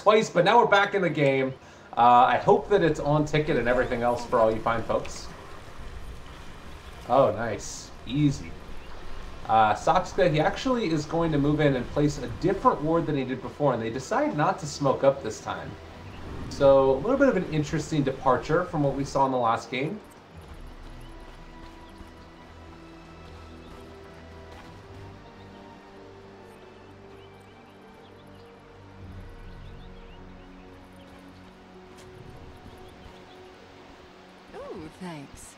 twice, but now we're back in the game. I hope that it's on ticket and everything else for all you fine folks. Oh, nice. Easy. Soxka, he actually is going to move in and place a different ward than he did before, and they decide not to smoke up this time. So, a little bit of an interesting departure from what we saw in the last game. Ooh, thanks.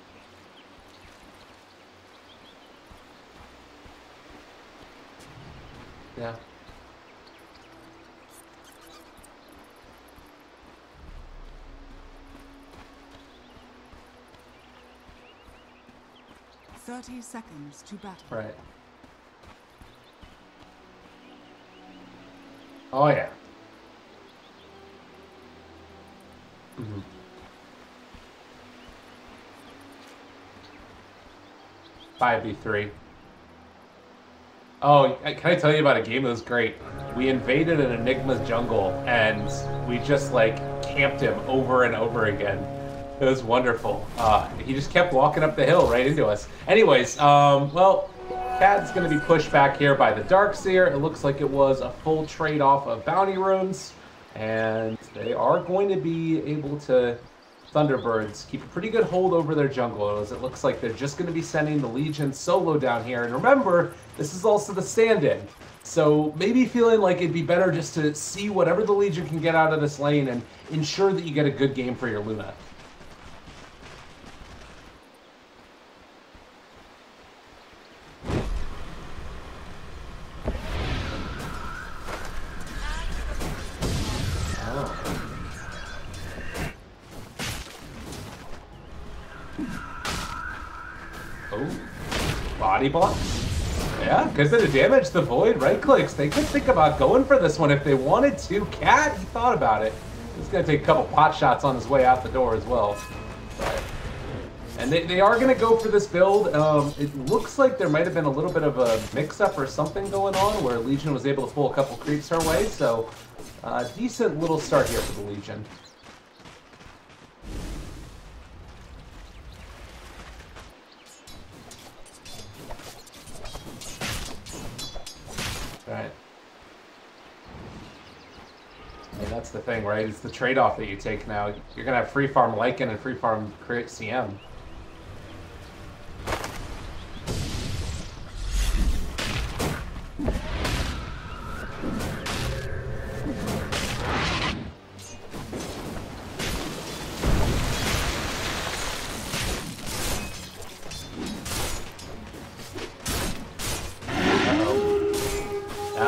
Yeah. "30 seconds to battle." Right. Oh, yeah. Mm-hmm. 5v3. Oh, can I tell you about a game that was great? We invaded an Enigma's jungle, and we just, like, camped him over and over again. It was wonderful. He just kept walking up the hill right into us. Anyways, well, Cad's going to be pushed back here by the Darkseer. It looks like it was a full trade-off of bounty runes, and they are going to be able to... Thunderbirds keep a pretty good hold over their jungle, as it looks like they're just going to be sending the Legion solo down here. And remember, this is also the stand-in. So maybe feeling like it'd be better just to see whatever the Legion can get out of this lane and ensure that you get a good game for your Luna. Body block? Yeah, good bit of damage. The Void right clicks. They could think about going for this one if they wanted to. Cat, he thought about it. He's going to take a couple pot shots on his way out the door as well. And they are going to go for this build. It looks like there might have been a little bit of a mix-up or something going on where Legion was able to pull a couple creeps her way. So, decent little start here for the Legion. Right. I mean, that's the thing, right? It's the trade-off that you take now. You're going to have free farm Lycan and free farm create CM.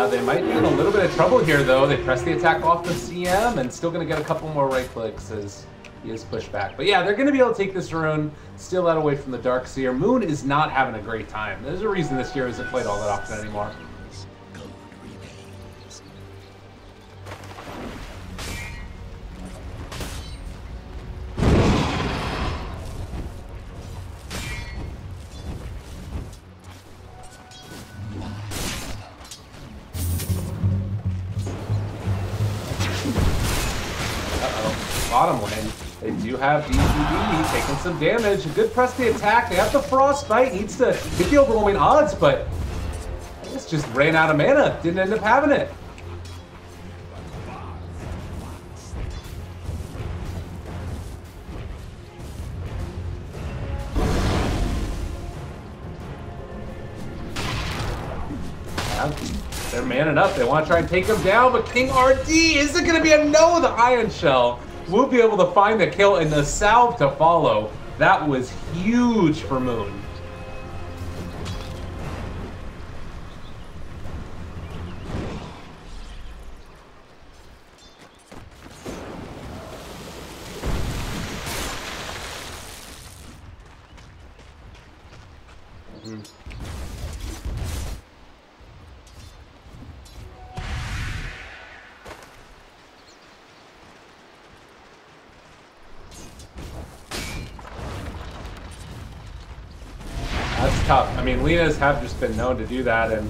They might be in a little bit of trouble here, though. They press the attack off the CM and still going to get a couple more right clicks as he is pushed back. But yeah, they're going to be able to take this rune, steal that away from the Darkseer. Moon is not having a great time. There's a reason this hero isn't played all that often anymore. Bottom lane, they do have VTB taking some damage. A good press the attack. They have the Frostbite. Needs to get the overwhelming odds, but this just ran out of mana. Didn't end up having it. They're manning up. They want to try and take him down, but King RD, is it going to be a no with the Iron Shell? We'll be able to find the kill and the salve to follow. That was huge for Moon. That's tough. I mean, Lena's have just been known to do that, and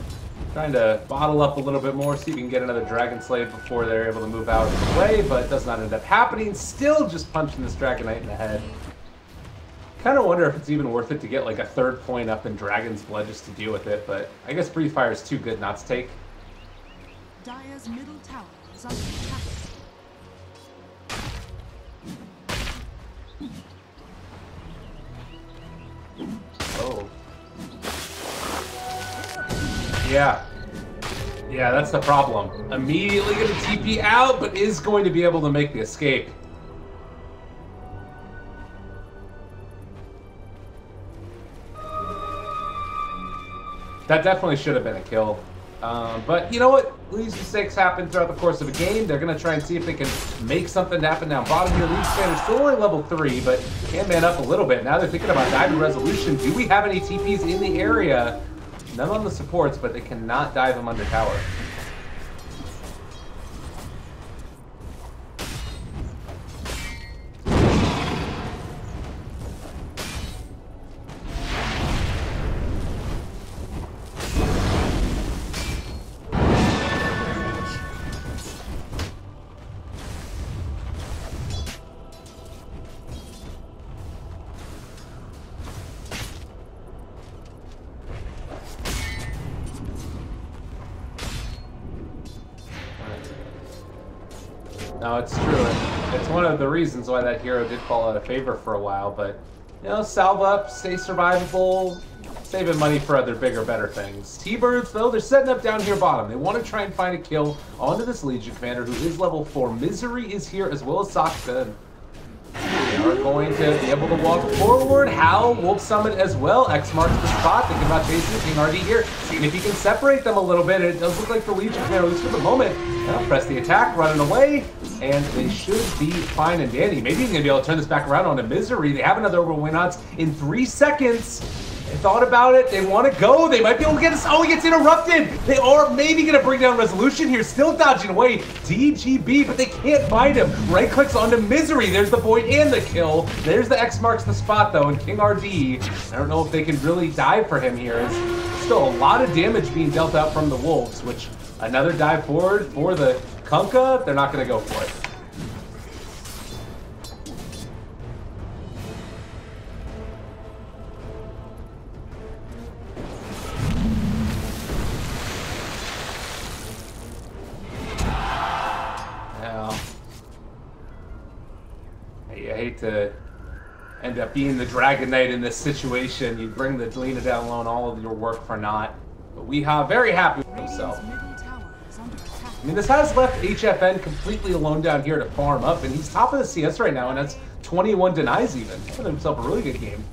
Trying to bottle up a little bit more, see if we can get another Dragon Slave before they're able to move out of the way, but it does not end up happening. Still just punching this Dragon Knight in the head. Kind of wonder if it's even worth it to get like a 3rd point up in Dragon's Blood just to deal with it, but I guess Breathe Fire is too good not to take. Dire's middle tower is under attack. Oh. Yeah. Yeah, that's the problem. Immediately going to TP out, but is going to be able to make the escape. That definitely should have been a kill. But you know what? These mistakes happen throughout the course of a game. They're going to try and see if they can make something happen down bottom here. Lead Standard still only level 3, but can man up a little bit. Now they're thinking about diving resolution. Do we have any TPs in the area? None on the supports, but they cannot dive them under tower. No, it's true. It's one of the reasons why that hero did fall out of favor for a while, but, you know, salve up, stay survivable, saving money for other bigger, better things. TBirds, though, they're setting up down here bottom. They want to try and find a kill onto this Legion Commander, who is level 4. Misery is here, as well as Sakta. They are going to be able to walk forward. Howl, Wolf Summit as well. X marks the spot. Thinking about chasing King RD here. Seeing if he can separate them a little bit. It does look like the Legion Commander, at least for the moment, now press the attack, running away, and they should be fine and dandy. Maybe he's going to be able to turn this back around onto Misery. They have another win odds in 3 seconds. They thought about it. They want to go. They might be able to get us. Oh, he gets interrupted. They are maybe going to bring down Resolution here. Still dodging away. DGB, but they can't find him. Right clicks onto Misery. There's the void and the kill. There's the X marks the spot, though, and King RD. I don't know if they can really dive for him here. It's still a lot of damage being dealt out from the Wolves, which another dive forward for the Kunkka. They're not going to go for it. I hate to end up being the Dragon Knight in this situation. You bring the Delina down low and all of your work for naught. But we are very happy with himself. I mean, this has left HFN completely alone down here to farm up, and he's top of the CS right now, and that's 21 denies even. Having himself a really good game.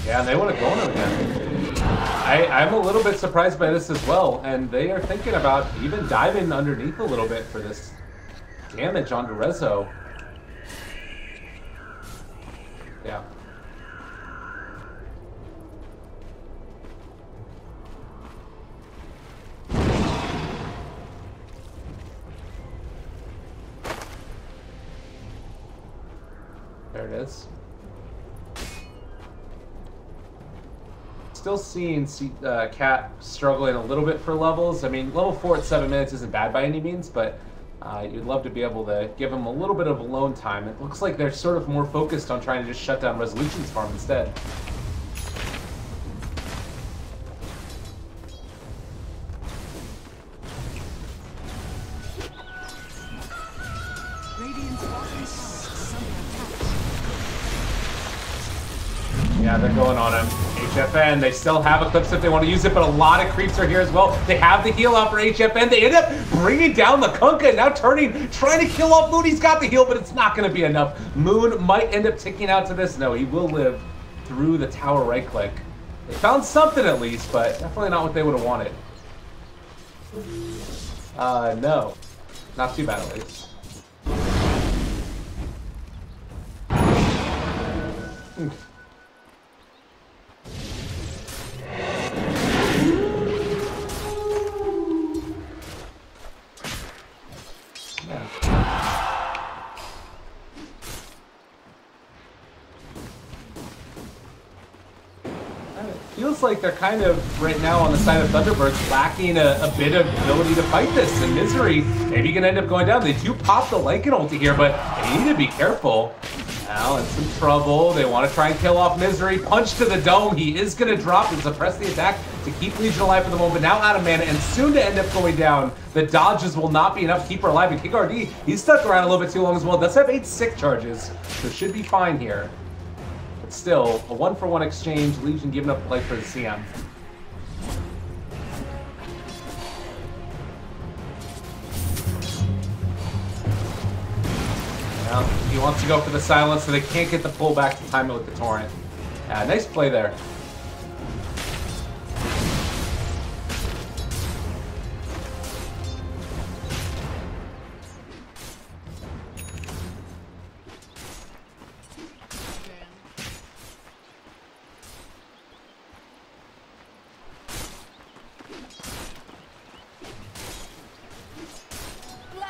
Yeah, and they want to go on him again. I'm a little bit surprised by this as well, and they are thinking about even diving underneath a little bit for this damage onto Rezo. Yeah. There it is. Still seeing Cat struggling a little bit for levels. I mean, level 4 at 7 minutes isn't bad by any means, but you'd love to be able to give him a little bit of alone time. It looks like they're sort of more focused on trying to just shut down Resolution's farm instead. Yeah, they're going on him. HFN, they still have Eclipse if they want to use it, but a lot of creeps are here as well. They have the heal out for HFN. They end up bringing down the Kunkka and now turning, trying to kill off Moon. He's got the heal, but it's not going to be enough. Moon might end up ticking out to this. No, he will live through the tower right click. They found something at least, but definitely not what they would have wanted. No. Not too bad, at least. Feels like they're kind of, right now on the side of Thunderbirds, lacking a bit of ability to fight this. And Misery maybe can end up going down. They do pop the Lycan ulti here, but they need to be careful. Now in some trouble. They want to try and kill off Misery. Punch to the dome. He is going to drop and suppress the attack to keep Legion alive for the moment. But now out of mana and soon to end up going down. The dodges will not be enough to keep her alive. And King RD, he's stuck around a little bit too long as well. Does have 8 sick charges, so should be fine here. Still, a 1-for-1 exchange, Legion giving up life for the CM. Well, he wants to go for the silence, so they can't get the pullback to time it with the Torrent. Nice play there.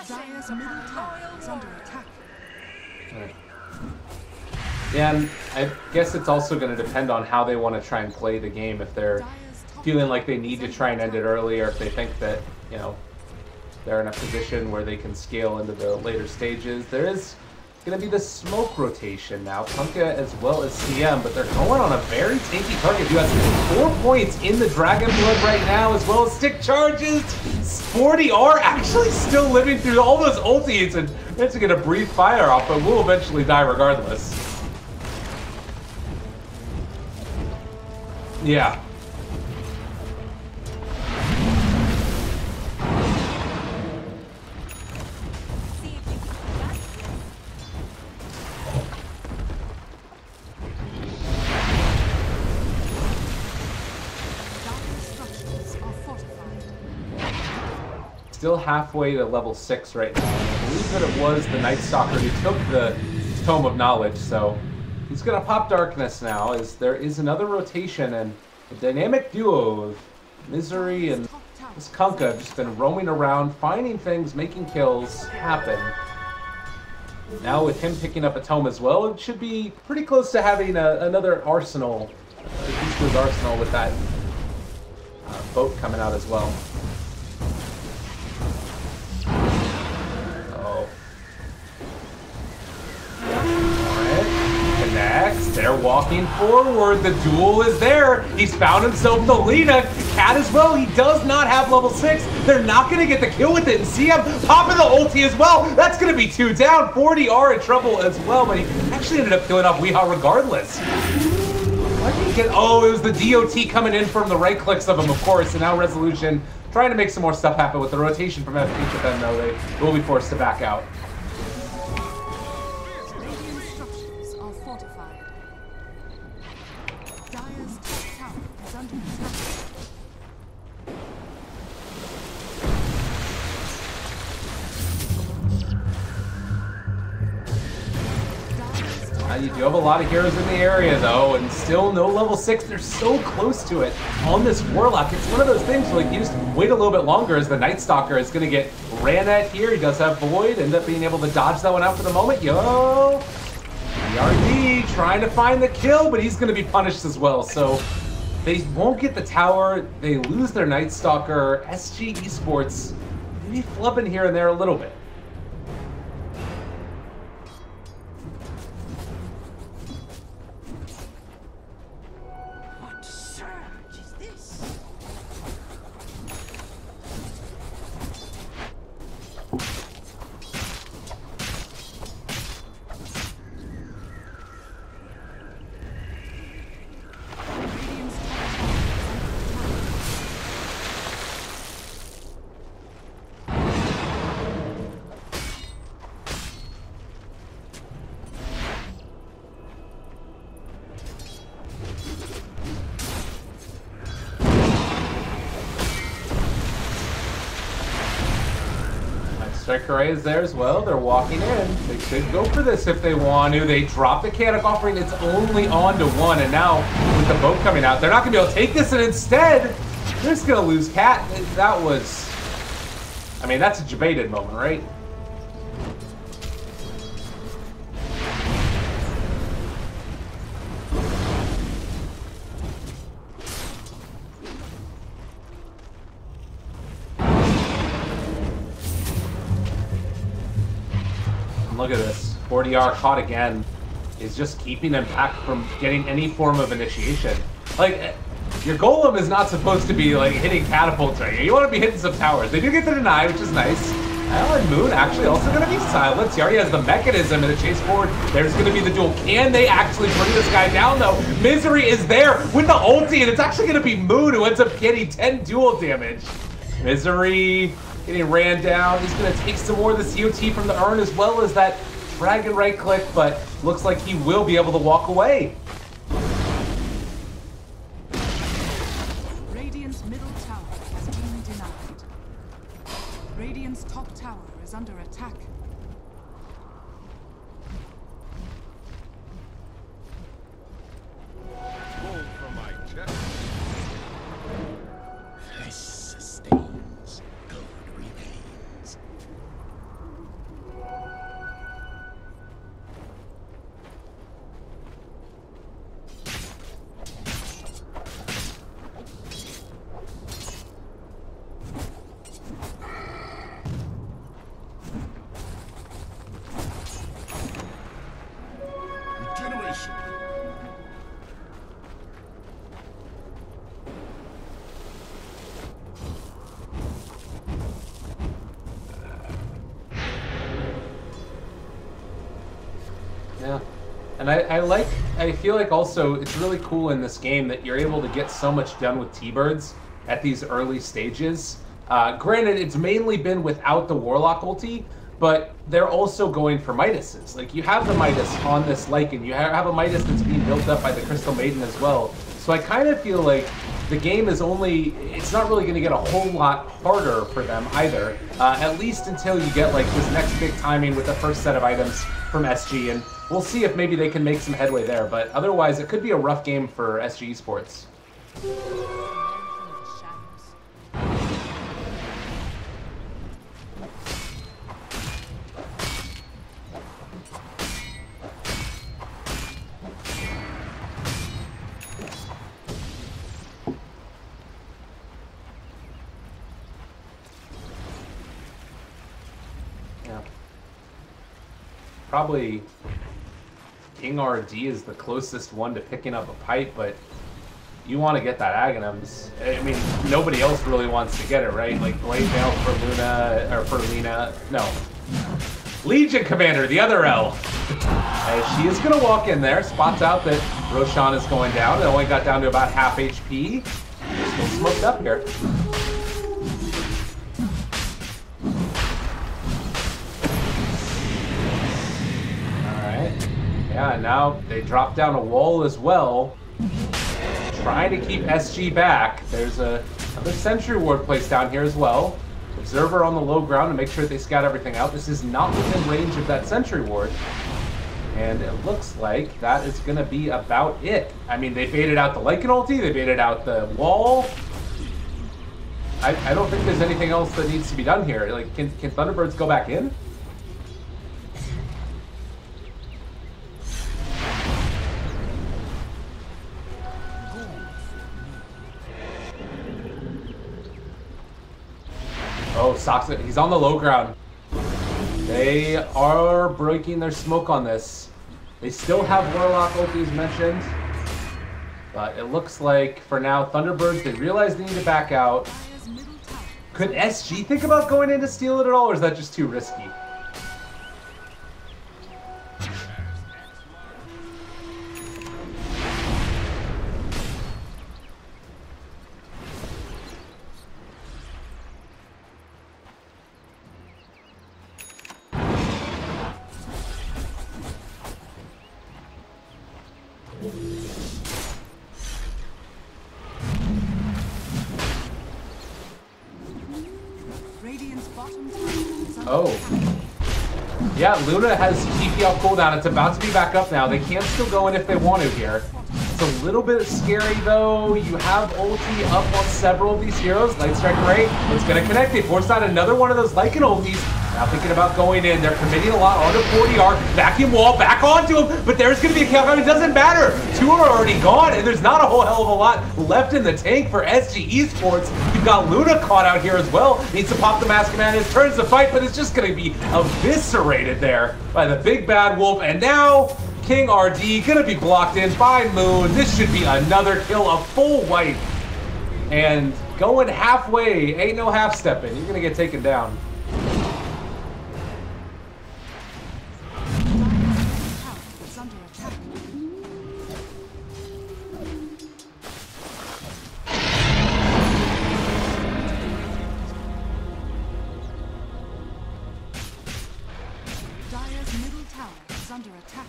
Dire's middle tower is under attack. Yeah, and I guess it's also going to depend on how they want to try and play the game. If they're feeling like they need to try and end it early, or if they think that, you know, they're in a position where they can scale into the later stages. There is going to be the smoke rotation now. Punka as well as CM, but they're going on a very tanky target. You have 4 points in the Dragon Blood right now, as well as stick charges. 40 are actually still living through all those ultis, and it's going to breathe fire off, but will eventually die regardless. Yeah. Still halfway to level 6 right now. I believe that it was the Night Stalker who took the Tome of Knowledge, so he's gonna pop Darkness now, as there is another rotation, and the dynamic duo of Misery and this Kunkka have just been roaming around, finding things, making kills happen. Now with him picking up a Tome as well, it should be pretty close to having another arsenal, his arsenal with that boat coming out as well. Next, they're walking forward. The duel is there. He's found himself the Lina. Cat as well. He does not have level 6. They're not going to get the kill with it. And see him popping the ulti as well. That's going to be 2 down. 40 are in trouble as well, but he actually ended up killing off Weehaw regardless. Oh, it was the DOT coming in from the right clicks of him, of course. And now Resolution trying to make some more stuff happen with the rotation from HFM, though. They will be forced to back out. You do have a lot of heroes in the area, though, and still no level 6. They're so close to it on this Warlock. It's one of those things where, like, you just wait a little bit longer as the Night Stalker is going to get ran at here. He does have Void, end up being able to dodge that one out for the moment. Yo! ERD trying to find the kill, but he's going to be punished as well. So they won't get the tower. They lose their Night Stalker. SG Esports maybe flubbing here and there a little bit. Striker is there as well. They're walking in. They could go for this if they want to. They drop the Chaotic Offering. It's only on to 1. And now with the boat coming out, they're not going to be able to take this. And instead, they're just going to lose Cat. That was... I mean, that's a debated moment, right? Look at this. 40R caught again is just keeping them back from getting any form of initiation. Like, your golem is not supposed to be like hitting catapults right here. You want to be hitting some towers. They do get the deny, which is nice. And Moon actually also going to be silenced. He already has the mechanism in the chase forward. There's going to be the duel. Can they actually bring this guy down though? Misery is there with the ulti, and it's actually going to be Moon who ends up getting 10 duel damage. Misery getting ran down. He's going to take some more of the COT from the urn as well as that dragon right click, but looks like he will be able to walk away. Radiant's middle tower has been denied. Radiant's top tower is under attack. Roll from my chest. This sustains. Gold remains. Regeneration. Yeah, and I feel like also it's really cool in this game that you're able to get so much done with T-Birds at these early stages. Granted, it's mainly been without the Warlock ulti, but they're also going for Midases. Like, you have the Midas on this Lycan, you have a Midas that's being built up by the Crystal Maiden as well. So I kind of feel like the game is it's not really going to get a whole lot harder for them either, at least until you get like this next big timing with the first set of items from SG, and we'll see if maybe they can make some headway there, but otherwise it could be a rough game for SG Esports. Yeah. Probably King RD is the closest one to picking up a pipe, but you want to get that Aghanims. I mean, nobody else really wants to get it, right? Like Blade Mail for Luna, or for Lena. No. Legion Commander, the other L. As she is going to walk in there, spots out that Roshan is going down. It only got down to about half HP. Still smoked up here. Yeah, and now they drop down a wall as well, trying to keep SG back. There's another sentry ward placed down here as well. Observer on the low ground to make sure that they scout everything out. This is not within range of that sentry ward. And it looks like that is going to be about it. I mean, they baited out the Lycan ulti, they baited out the wall. I don't think there's anything else that needs to be done here. Like, can Thunderbirds go back in? Oh, Sox, he's on the low ground. They are breaking their smoke on this. They still have Warlock ulti as mentioned. But it looks like, for now, Thunderbirds, they realize they need to back out. Could SG think about going in to steal it at all, or is that just too risky? Oh. Yeah, Luna has TP out cooldown. It's about to be back up now. They can still go in if they want to here. It's a little bit scary though. You have ulti up on several of these heroes. Light Strike Ray is going to connect. They forced out another one of those Lycan ultis. Now thinking about going in. They're committing a lot onto 40R. Vacuum wall back onto him, but there's going to be a countdown. It doesn't matter. 2 are already gone, and there's not a whole hell of a lot left in the tank for SG Esports. You've got Luna caught out here as well. Needs to pop the Mask Command. His turns to fight, but it's just going to be eviscerated there by the big bad wolf. And now King RD gonna be blocked in by Moon. This should be another kill, a full wipe. And going halfway, ain't no half stepping. You're gonna get taken down. It's under attack. Dire's middle tower is under attack.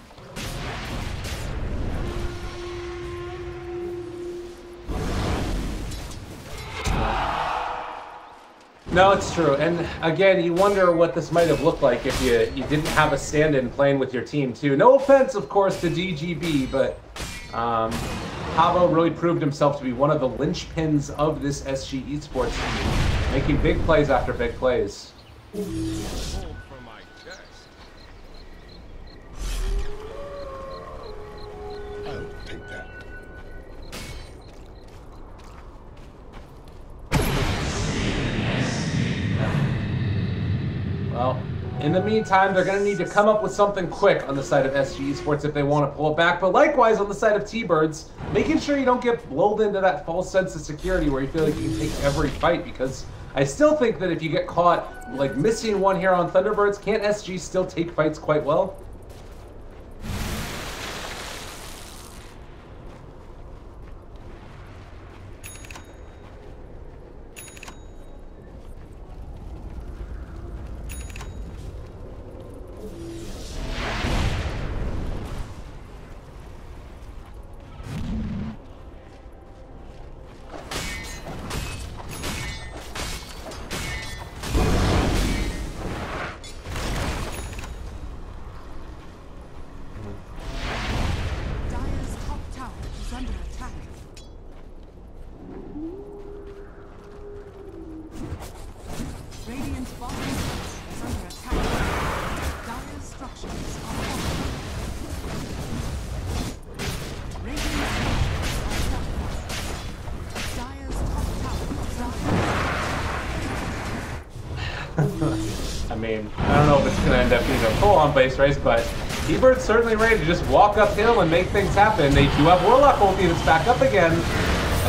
No, it's true. And again, you wonder what this might have looked like if you didn't have a stand-in playing with your team too. No offense, of course, to DGB, but Pavo really proved himself to be one of the linchpins of this SG Esports team, making big plays after big plays. Hold from my chest. I'll take that. Well, in the meantime, they're going to need to come up with something quick on the side of SG Esports if they want to pull it back. But likewise, on the side of TBirds, making sure you don't get lulled into that false sense of security where you feel like you can take every fight. Because I still think that if you get caught like missing one here on Thunderbirds, can't SG still take fights quite well? Dire's top tower is under attack. Radiant's bottom tower is under attack. Dire's structures are falling. Radiant's structures are fortified. Dire's top tower is under I mean, I don't know if it's going to end up being a full-on base race, but TBird's certainly ready to just walk uphill and make things happen. They do have Warlock ulti that's back up again.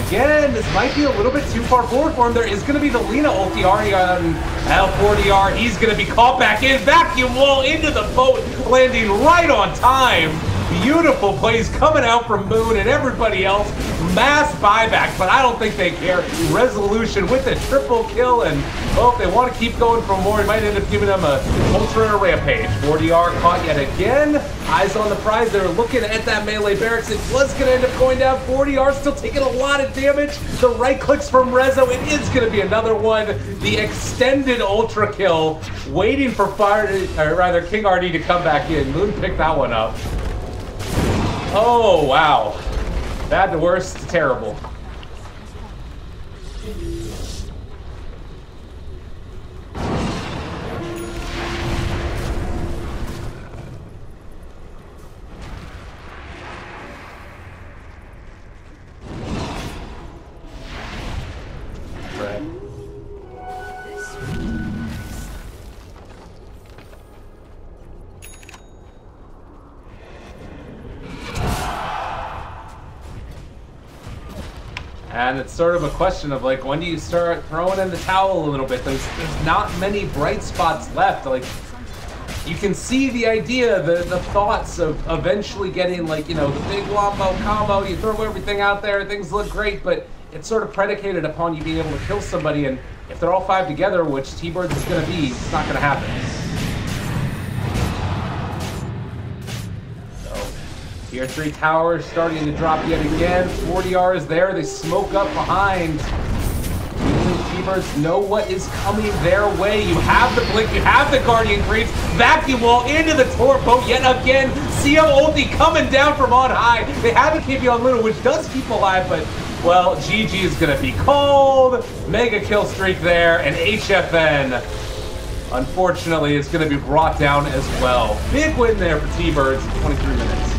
Again, this might be a little bit too far forward for him. There is going to be the Lina ulti already on L40R. He's going to be caught back in. Vacuum wall into the boat, landing right on time. Beautiful plays coming out from Moon and everybody else. Mass buyback, but I don't think they care. Resolution with the triple kill, and well, if they want to keep going for more, he might end up giving them a ultra and a rampage. 40R caught yet again. Eyes on the prize. They were looking at that melee barracks. It was going to end up going down. 40R still taking a lot of damage. The right clicks from Rezo. It is going to be another one. The extended ultra kill, waiting for King RD to come back in. Moon picked that one up. Oh, wow. Bad to worst to terrible. Right. And it's sort of a question of like, when do you start throwing in the towel a little bit? There's not many bright spots left. Like, you can see the idea, the thoughts of eventually getting like, you know, the big wombo combo. You throw everything out there, things look great, but it's sort of predicated upon you being able to kill somebody. And if they're all 5 together, which TBirds is going to be, it's not going to happen. Tier 3 towers starting to drop yet again. 40R is there. They smoke up behind. T-Birds know what is coming their way. You have the Blink, you have the Guardian Creeps, Vacuum Wall into the Torpo yet again. CM ulti coming down from on high. They have a KP on Luna, which does keep alive, but, well, GG is going to be called. Mega kill streak there, and HFN, unfortunately, is going to be brought down as well. Big win there for T-Birds in 23 minutes.